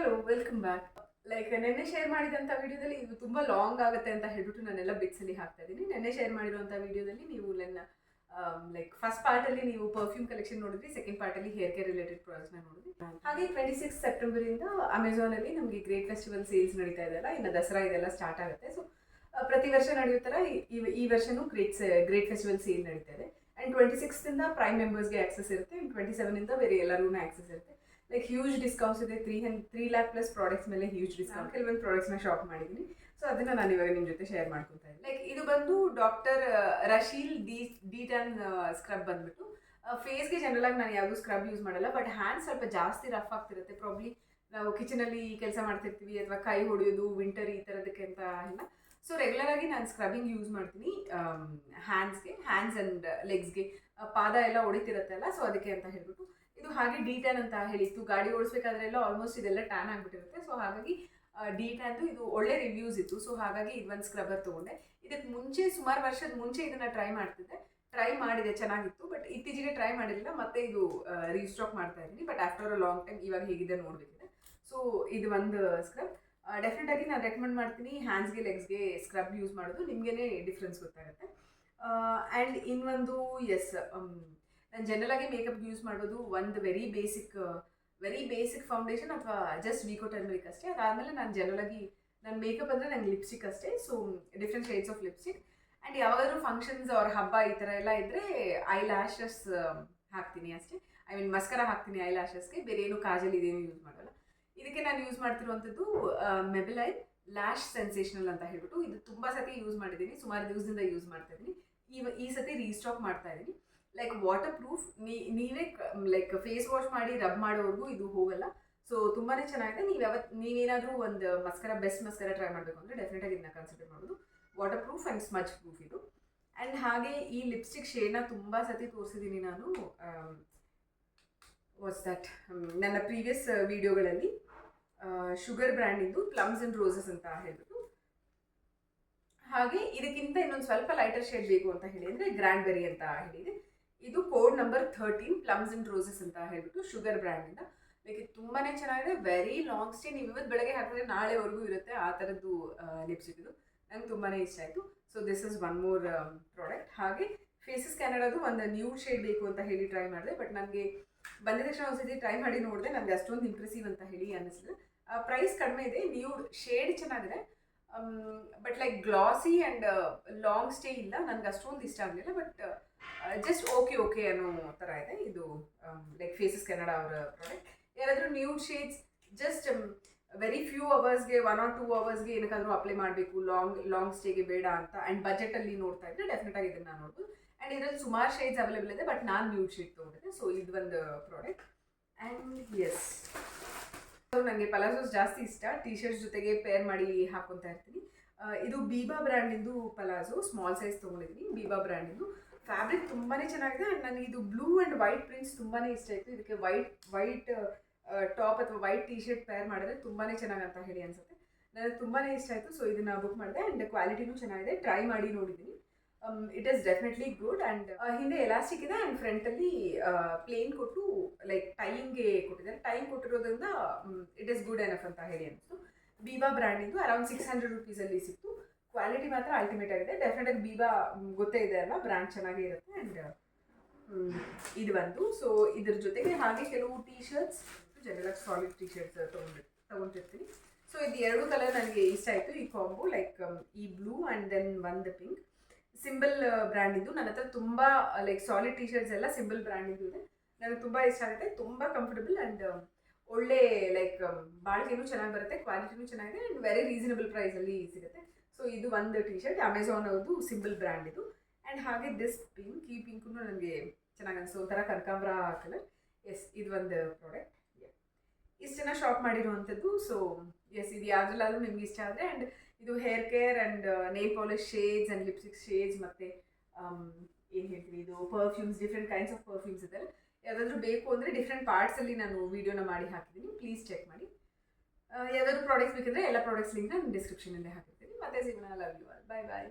Hello, welcome back. ನೆನ್ನೆ share ಮಾಡಿದಂಥ ವಿಡಿಯೋದಲ್ಲಿ ಇದು ತುಂಬ ಲಾಂಗ್ ಆಗುತ್ತೆ ಅಂತ ಹೇಳ್ಬಿಟ್ಟು ನಾನೆಲ್ಲ ಬಿಟ್ಸಲ್ಲಿ ಹಾಕ್ತಾ ಇದ್ದೀನಿ. ನೆನ್ನೆ ಶೇರ್ ಮಾಡಿರುವಂಥ ವಿಡಿಯೋದಲ್ಲಿ ನೀವು ನನ್ನ ಫಸ್ಟ್ ಪಾರ್ಟಲ್ಲಿ ನೀವು ಪರ್ಫ್ಯೂಮ್ ಕಲೆಕ್ಷನ್ ನೋಡಿದ್ರಿ, ಸೆಕೆಂಡ್ ಪಾರ್ಟಲ್ಲಿ ಹೇರ್ ಕೇರ್ ರಿಲೇಟೆಡ್ ಪ್ರಾಡಕ್ಟ್ಸ್ನ ನೋಡಿದ್ರಿ. ಹಾಗೆ 26 ಸೆಪ್ಟೆಂಬರಿಂದ ಅಮೆಝಾನಲ್ಲಿ ನಮಗೆ ಗ್ರೇಟ್ ಫೆಸ್ಟಿವಲ್ ಸೇಲ್ಸ್ ನಡೀತಾ ಇದೆಯಲ್ಲ, ಇನ್ನು ದಸರಾ ಇದೆಲ್ಲ ಸ್ಟಾರ್ಟ್ ಆಗುತ್ತೆ. ಸೊ ಪ್ರತಿ ವರ್ಷ ನಡೆಯೋ ಥರ ಈ ವರ್ಷನೂ ಗ್ರೇಟ್ ಫೆಸ್ಟಿವಲ್ ಸೇಲ್ ನಡೀತಾ ಇದೆ. ಆ್ಯಂಡ್ 26 ಪ್ರೈಮ್ ಮೆಂಬರ್ಸ್ಗೆ ಆಕ್ಸೆಸ್ ಇರುತ್ತೆ, ಆ್ಯಂಡ್ 27 ಬೇರೆ ಎಲ್ಲರೂ ಆಕ್ಸೆಸ್ ಇರುತ್ತೆ. ಹ್ಯೂಜ್ ಡಿಸ್ಕೌಂಟ್ಸ್ ಇದೆ. 3 lakh ಪ್ಲಸ್ ಪ್ರಾಡಕ್ಟ್ಸ್ ಮೇಲೆ ಹ್ಯೂಜ್ ಡಿಸ್ಕೌಂಟ್. ಕೆಲವೊಂದು ಪ್ರಾಡಕ್ಟ್ಸ್ನ ಶಾಪ್ ಮಾಡಿದ್ದೀನಿ. ಸೊ ಅದನ್ನು ನಾನು ಇವಾಗ ನಿಮ್ಮ ಜೊತೆ ಶೇರ್ ಮಾಡ್ಕೊತಾ ಇದ್ದೀನಿ. ಇದು ಬಂದು ಡಾಕ್ಟರ್ ರಶೀಲ್ ಡಿ10 ಸ್ಕ್ರಬ್ ಬಂದ್ಬಿಟ್ಟು ಫೇಸ್ಗೆ ಜನರಲ್ ಆಗಿ ನಾನು ಯಾವುದು ಸ್ಕ್ರಬ್ ಯೂಸ್ ಮಾಡಲ್ಲ, ಬಟ್ ಹ್ಯಾಂಡ್ ಸ್ವಲ್ಪ ಜಾಸ್ತಿ ರಫ್ ಆಗ್ತಿರುತ್ತೆ. ಪ್ರಾಬ್ಲಿ ನಾವು ಕಿಚನಲ್ಲಿ ಕೆಲಸ ಮಾಡ್ತಿರ್ತೀವಿ ಅಥವಾ ಕೈ ಹೊಡೆಯೋದು ವಿಂಟರ್ ಈ ಥರದಕ್ಕೆ ಅಂತ ಇಲ್ಲ. ಸೊ ರೆಗ್ಯುಲರ್ ಆಗಿ ನಾನು ಸ್ಕ್ರಬ್ಬಿಂಗ್ ಯೂಸ್ ಮಾಡ್ತೀನಿ ಹ್ಯಾಂಡ್ಸ್ ಆ್ಯಂಡ್ ಲೆಗ್ಸ್ಗೆ. ಪಾದ ಎಲ್ಲ ಹೊಡಿತಿರತ್ತಲ್ಲ, ಸೊ ಅದಕ್ಕೆ ಅಂತ ಹೇಳ್ಬಿಟ್ಟು ಇದು ಹಾಗೆ ಡಿ10 ಅಂತ ಹೇಳಿತ್ತು. ಗಾಡಿ ಓಡಿಸ್ಬೇಕಾದ್ರೆಲ್ಲ ಆಲ್ಮೋಸ್ಟ್ ಇದೆಲ್ಲ ಟ್ಯಾನ್ ಆಗಿಬಿಟ್ಟಿರುತ್ತೆ. ಸೊ ಹಾಗಾಗಿ ಡಿ10 ಇದು ಒಳ್ಳೆ ರಿವ್ಯೂಸ್ ಇತ್ತು. ಸೊ ಹಾಗಾಗಿ ಇದೊಂದು ಸ್ಕ್ರಬ್ಬರ್ ತೊಗೊಂಡೆ. ಇದಕ್ಕೆ ಮುಂಚೆ ಸುಮಾರು ವರ್ಷದ ಮುಂಚೆ ಇದನ್ನು ಟ್ರೈ ಮಾಡಿದೆ, ಚೆನ್ನಾಗಿತ್ತು. ಬಟ್ ಇತ್ತೀಚೆಗೆ ಟ್ರೈ ಮಾಡಿರಲಿಲ್ಲ, ಮತ್ತೆ ಇದು ರೀಸ್ಟಾಕ್ ಮಾಡ್ತಾ ಇದ್ದೀನಿ. But after a long time ಇವಾಗ ಹೇಗಿದೆ ನೋಡಬೇಕಿದೆ. ಸೊ ಇದು ಒಂದು ಸ್ಕ್ರಬ್ ಡೆಫಿನೆಟ್ ಆಗಿ ನಾನು ರೆಕಮೆಂಡ್ ಮಾಡ್ತೀನಿ. ಹ್ಯಾಂಡ್ಸ್ಗೆ ಲೆಗ್ಸ್ಗೆ ಸ್ಕ್ರಬ್ ಯೂಸ್ ಮಾಡೋದು ನಿಮಗೇ ಡಿಫ್ರೆನ್ಸ್ ಗೊತ್ತಾಗುತ್ತೆ. ಆ್ಯಂಡ್ ಇನ್ನೊಂದು ನಾನು ಜನರಲ್ ಆಗಿ ಮೇಕಪ್ ಯೂಸ್ ಮಾಡೋದು ಒಂದು ವೆರಿ ಬೇಸಿಕ್ ಫೌಂಡೇಶನ್ ಅಥವಾ ಜಸ್ಟ್ ವಿಕೋ ಟರ್ಮರಿಕ್ ಅಷ್ಟೇ. ಅದಾದಮೇಲೆ ನಾನು ಜನರಲ್ ಆಗಿ ನನ್ನ ಮೇಕಪ್ ಅಂದರೆ ನಂಗೆ ಲಿಪ್ಸ್ಟಿಕ್ ಅಷ್ಟೇ. So different shades of lipstick. And ಯಾವಾಗಾದ್ರೂ ಫಂಕ್ಷನ್ಸ್ ಅವ್ರ ಹಬ್ಬ ಈ ಥರ ಎಲ್ಲ ಇದ್ದರೆ ಐ ಲ್ಯಾಶಸ್ ಹಾಕ್ತೀನಿ ಅಷ್ಟೇ. ಮಸ್ಕರ ಹಾಕ್ತೀನಿ ಐ ಲ್ಯಾಶಸ್ಗೆ, ಬೇರೆ ಏನು ಕಾಜಲ್ ಇದೇನು ಯೂಸ್ ಮಾಡಲ್ಲ. ಇದಕ್ಕೆ ನಾನು ಯೂಸ್ ಮಾಡ್ತಿರುವಂಥದ್ದು ಮೆಬಿಲೈನ್ ಲ್ಯಾಶ್ ಸೆನ್ಸೇಷನಲ್ ಅಂತ ಹೇಳ್ಬಿಟ್ಟು. ಇದು ತುಂಬ ಸತಿ ಯೂಸ್ ಮಾಡಿದ್ದೀನಿ, ಸುಮಾರು ದಿವಸದಿಂದ ಯೂಸ್ ಮಾಡ್ತಾ ಇದ್ದೀನಿ. ಈ ಸತಿ ರೀಸ್ಟಾಕ್ ಮಾಡ್ತಾ ಇದ್ದೀನಿ. ವಾಟರ್ ಪ್ರೂಫ್, ನೀವೇ ಫೇಸ್ ವಾಶ್ ಮಾಡಿ ರಬ್ ಮಾಡೋವರೆಗೂ ಇದು ಹೋಗಲ್ಲ. ಸೊ ತುಂಬಾ ಚೆನ್ನಾಗಿದೆ. ನೀವೇನಾದರೂ ಒಂದು ಬೆಸ್ಟ್ ಮಸ್ಕರ ಟ್ರೈ ಮಾಡಬೇಕು ಅಂದರೆ ಡೆಫಿನೆಟಾಗಿ ಇದನ್ನ ಕನ್ಸಿಡರ್ ಮಾಡೋದು. Water proof and smudge proof ಇದು. ಆ್ಯಂಡ್ ಹಾಗೆ ಈ ಲಿಪ್ಸ್ಟಿಕ್ ಶೇಡ್ನ ತುಂಬ ಸತಿ ತೋರಿಸಿದ್ದೀನಿ ನಾನು. ವಾಟ್ಸ್ ದಟ್, ನನ್ನ ಪ್ರೀವಿಯಸ್ ವಿಡಿಯೋಗಳಲ್ಲಿ ಶುಗರ್ ಬ್ರ್ಯಾಂಡಿಂದು ಪ್ಲಮ್ಸ್ ಆ್ಯಂಡ್ ರೋಸಸ್ ಅಂತ ಹೇಳ್ಬಿಟ್ಟು. ಹಾಗೆ ಇದಕ್ಕಿಂತ ಇನ್ನೊಂದು ಸ್ವಲ್ಪ ಲೈಟರ್ ಶೇಡ್ ಬೇಕು ಅಂತ ಹೇಳಿ ಅಂದರೆ ಗ್ರ್ಯಾಂಡ್ ಬೆರಿ ಅಂತ ಹೇಳಿದೆ. ಇದು code number 13 plums and roses ಅಂತ ಹೇಳ್ಬಿಟ್ಟು ಶುಗರ್ ಬ್ರ್ಯಾಂಡಿಂದ. ಇದು ತುಂಬಾ ಚೆನ್ನಾಗಿದೆ. Very long stay. ನೀವು ಇವತ್ತು ಬೆಳಗ್ಗೆ ಹಾಕಿದ್ರೆ ನಾಳೆವರೆಗೂ ಇರುತ್ತೆ, ಆ ಥರದ್ದು ಲಿಪ್ಸ್ಟಿಕ್ ಇದು. ನಂಗೆ ತುಂಬಾ ಇಷ್ಟ ಆಯಿತು. So this is one more product. ಹಾಗೆ ಫೇಸಸ್ ಕ್ಯಾನಡಾದು ಒಂದು ನ್ಯೂಡ್ ಶೇಡ್ ಬೇಕು ಅಂತ ಹೇಳಿ ಟ್ರೈ ಮಾಡಿದೆ. ಬಟ್ ನನಗೆ ಬಂದ ತಕ್ಷಣ ಒಂದ್ಸತಿ ಟ್ರೈ ಮಾಡಿ ನೋಡಿದೆ, ನನಗೆ ಅಷ್ಟೊಂದು ಇಂಪ್ರೆಸಿವ್ ಅಂತ ಹೇಳಿ ಅನ್ನಿಸಿದೆ. ಪ್ರೈಸ್ ಕಡಿಮೆ ಇದೆ, ನ್ಯೂಡ್ ಶೇಡ್ ಚೆನ್ನಾಗಿದೆ. But glossy and long stay ಇಲ್ಲ, ನನಗೆ ಅಷ್ಟೊಂದು ಇಷ್ಟ ಆಗಲಿಲ್ಲ. ಬಟ್ ಜಸ್ಟ್ ಓಕೆ ಅನ್ನೋ ಥರ ಇದೆ ಇದು. ಫೇಸಸ್ ಕೆನಡಾ ಅವರ ಪ್ರಾಡಕ್ಟ್. ಯಾರಾದರೂ nude shades just very few ಅವರ್ಸ್ಗೆ 1 or 2 ಅವರ್ಸ್ಗೆ ಏನಕ್ಕಾದರೂ ಅಪ್ಲೈ ಮಾಡಬೇಕು, ಲಾಂಗ್ ಸ್ಟೇಗೆ ಬೇಡ ಅಂತ ಆ್ಯಂಡ್ ಬಜೆಟಲ್ಲಿ ನೋಡ್ತಾ ಇದ್ದರೆ ಡೆಫಿನೆಟಾಗಿ ಇದನ್ನು ನೋಡ್ಬೋದು. ಆ್ಯಂಡ್ ಇದರಲ್ಲಿ ಸುಮಾರು ಶೇಡ್ಸ್ ಅವೈಲೇಬಲ್ ಇದೆ, ಬಟ್ ನಾನು ನ್ಯೂಡ್ ಶೇಡ್ ತೊಗೊಂಡಿದ್ದೆ. ಸೊ ಇದು ಒಂದು ಪ್ರಾಡಕ್ಟ್. ಆ್ಯಂಡ್ ಎಸ್, ನನಗೆ ಪಲಾಜೋಸ್ ಜಾಸ್ತಿ ಇಷ್ಟ. ಟಿ ಶರ್ಟ್ಸ್ ಜೊತೆಗೆ ಪೇರ್ ಮಾಡಿ ಹಾಕ್ಕೊತಾ ಇರ್ತೀನಿ. ಇದು ಬೀಬಾ ಬ್ರ್ಯಾಂಡಿಂದು ಪಲಾಜೋ ಸ್ಮಾಲ್ ಸೈಜ್ ತೊಗೊಂಡಿದ್ದೀನಿ. ಬೀಬಾ ಬ್ರ್ಯಾಂಡಿಂದು ಫ್ಯಾಬ್ರಿಕ್ ತುಂಬಾ ಚೆನ್ನಾಗಿದೆ. ಆ್ಯಂಡ್ ನನಗೆ ಇದು ಬ್ಲೂ ಆ್ಯಂಡ್ ವೈಟ್ ಪ್ರಿಂಟ್ಸ್ ತುಂಬಾ ಇಷ್ಟ ಆಯಿತು. ಇದಕ್ಕೆ ವೈಟ್ ಟಾಪ್ ಅಥವಾ ವೈಟ್ ಟಿ ಶರ್ಟ್ ಪೇರ್ ಮಾಡಿದ್ರೆ ತುಂಬಾ ಚೆನ್ನಾಗಂತ ಹೇಳಿ ಅನಿಸುತ್ತೆ. ನನಗೆ ತುಂಬಾ ಇಷ್ಟ ಆಯಿತು. ಸೊ ಇದನ್ನು ಬುಕ್ ಮಾಡಿದೆ. ಆ್ಯಂಡ್ ಕ್ವಾಲಿಟಿನೂ ಚೆನ್ನಾಗಿದೆ, ಟ್ರೈ ಮಾಡಿ ನೋಡಿದ್ದೀನಿ. It is definitely good. And ಹಿಂದೆ ಎಲಾಸ್ಟಿಕ್ ಇದೆ ಆ್ಯಂಡ್ ಫ್ರಂಟಲ್ಲಿ ಪ್ಲೇನ್ ಕೊಟ್ಟು ಟೈಯಿಂಗ್ಗೆ ಕೊಟ್ಟಿದ್ದಾರೆ. ಟೈಮ್ ಕೊಟ್ಟಿರೋದ್ರಿಂದ ಇಟ್ ಈಸ್ ಗುಡ್ ಎನಫ್ ಅಂತ ಹೇಳಿ ಅನಿಸ್ತು. ಬೀಬಾ ಬ್ರ್ಯಾಂಡಿಂದು ಅರೌಂಡ್ 600 rupeesಲ್ಲಿ ಸಿಕ್ತು. ಕ್ವಾಲಿಟಿ ಮಾತ್ರ ಅಲ್ಟಿಮೇಟ್ ಆಗಿದೆ. ಡೆಫಿನೆಟಾಗಿ ಬೀಬಾ ಗೊತ್ತೇ ಇದೆ ಅಲ್ವಾ, ಬ್ರ್ಯಾಂಡ್ ಚೆನ್ನಾಗೇ ಇರುತ್ತೆ. ಆ್ಯಂಡ್ ಇದು ಬಂತು. ಸೊ ಇದ್ರ ಜೊತೆಗೆ ಹಾಗೆ ಕೆಲವು T shirts, general solid T shirts ತೊಗೊತಿರ್ತೀನಿ. ಸೊ ಇದು 2 ಕಲರ್ ನನಗೆ ಇಷ್ಟ ಆಯಿತು. ಈ ಕಾಂಬೋ ಈ ಬ್ಲೂ ಆ್ಯಂಡ್ ದೆನ್ ಒಂದು ಪಿಂಕ್. ಸಿಂಬಲ್ ಬ್ರ್ಯಾಂಡಿದ್ದು. ನನ್ನ ಹತ್ರ ತುಂಬ ಸಾಲಿಡ್ ಟಿ ಶರ್ಟ್ಸ್ ಎಲ್ಲ ಸಿಂಬಲ್ ಬ್ರ್ಯಾಂಡಿದ್ದು ಇದೆ. ನನಗೆ ತುಂಬ ಇಷ್ಟ ಆಗುತ್ತೆ. ತುಂಬ ಕಂಫರ್ಟಬಲ್ ಆ್ಯಂಡ್ ಒಳ್ಳೆ ಬಾಳಿಕೆನೂ ಚೆನ್ನಾಗಿ ಬರುತ್ತೆ, ಕ್ವಾಲಿಟಿನೂ ಚೆನ್ನಾಗಿದೆ ಆ್ಯಂಡ್ ವೆರಿ ರೀಸನಬಲ್ ಪ್ರೈಸಲ್ಲಿ ಸಿಗುತ್ತೆ. ಸೊ ಇದು ಒಂದು ಟಿ ಶರ್ಟ್, ಅಮೆಝಾನ್ ಅವ್ರದ್ದು ಸಿಂಬಲ್ ಬ್ರ್ಯಾಂಡ್ ಇದು. ಆ್ಯಂಡ್ ಹಾಗೆ ದಿಸ್ ಪಿಂಕ್, ಈ ಪಿಂಕು ನನಗೆ ಚೆನ್ನಾಗಿ ಅನಿಸ್ತು, ಒಂಥರ ಕನಕಾಂಬರ ಕಲರ್. ಎಸ್, ಇದು ಒಂದು ಪ್ರಾಡಕ್ಟ್. ಇಷ್ಟನ್ನು ಶಾಪ್ ಮಾಡಿರುವಂಥದ್ದು. ಸೊ ಎಸ್, ಇದು ಯಾವುದ್ರಲ್ಲಾದರೂ ನಿಮ್ಗೆ ಇಷ್ಟ ಆದರೆ. ಆ್ಯಂಡ್ ಇದು hair care and nail polish shades and lipstick shades ಮತ್ತು ಏನು ಹೇಳ್ತೀವಿ, ಇದು perfumes, different kinds of perfumes ಇದೆಲ್ಲ. ಯಾವುದಾದ್ರೂ ಬೇಕು ಅಂದರೆ ಡಿಫ್ರೆಂಟ್ ಪಾರ್ಟ್ಸಲ್ಲಿ ನಾನು ವೀಡಿಯೋನ ಮಾಡಿ ಹಾಕಿದ್ದೀನಿ, ಪ್ಲೀಸ್ ಚೆಕ್ ಮಾಡಿ. ಯಾವುದಾದ್ರೂ ಪ್ರಾಡಕ್ಟ್ಸ್ ಬೇಕಂದರೆ ಎಲ್ಲ ಪ್ರಾಡಕ್ಟ್ಸ್ ಲಿಂಕ್ ನಾನು ಡಿಸ್ಕ್ರಿಪ್ಷನಲ್ಲೇ ಹಾಕಿರ್ತೀನಿ. ಮತ್ತೆ ಸಿಗೋಣ. Love you all. Bye bye.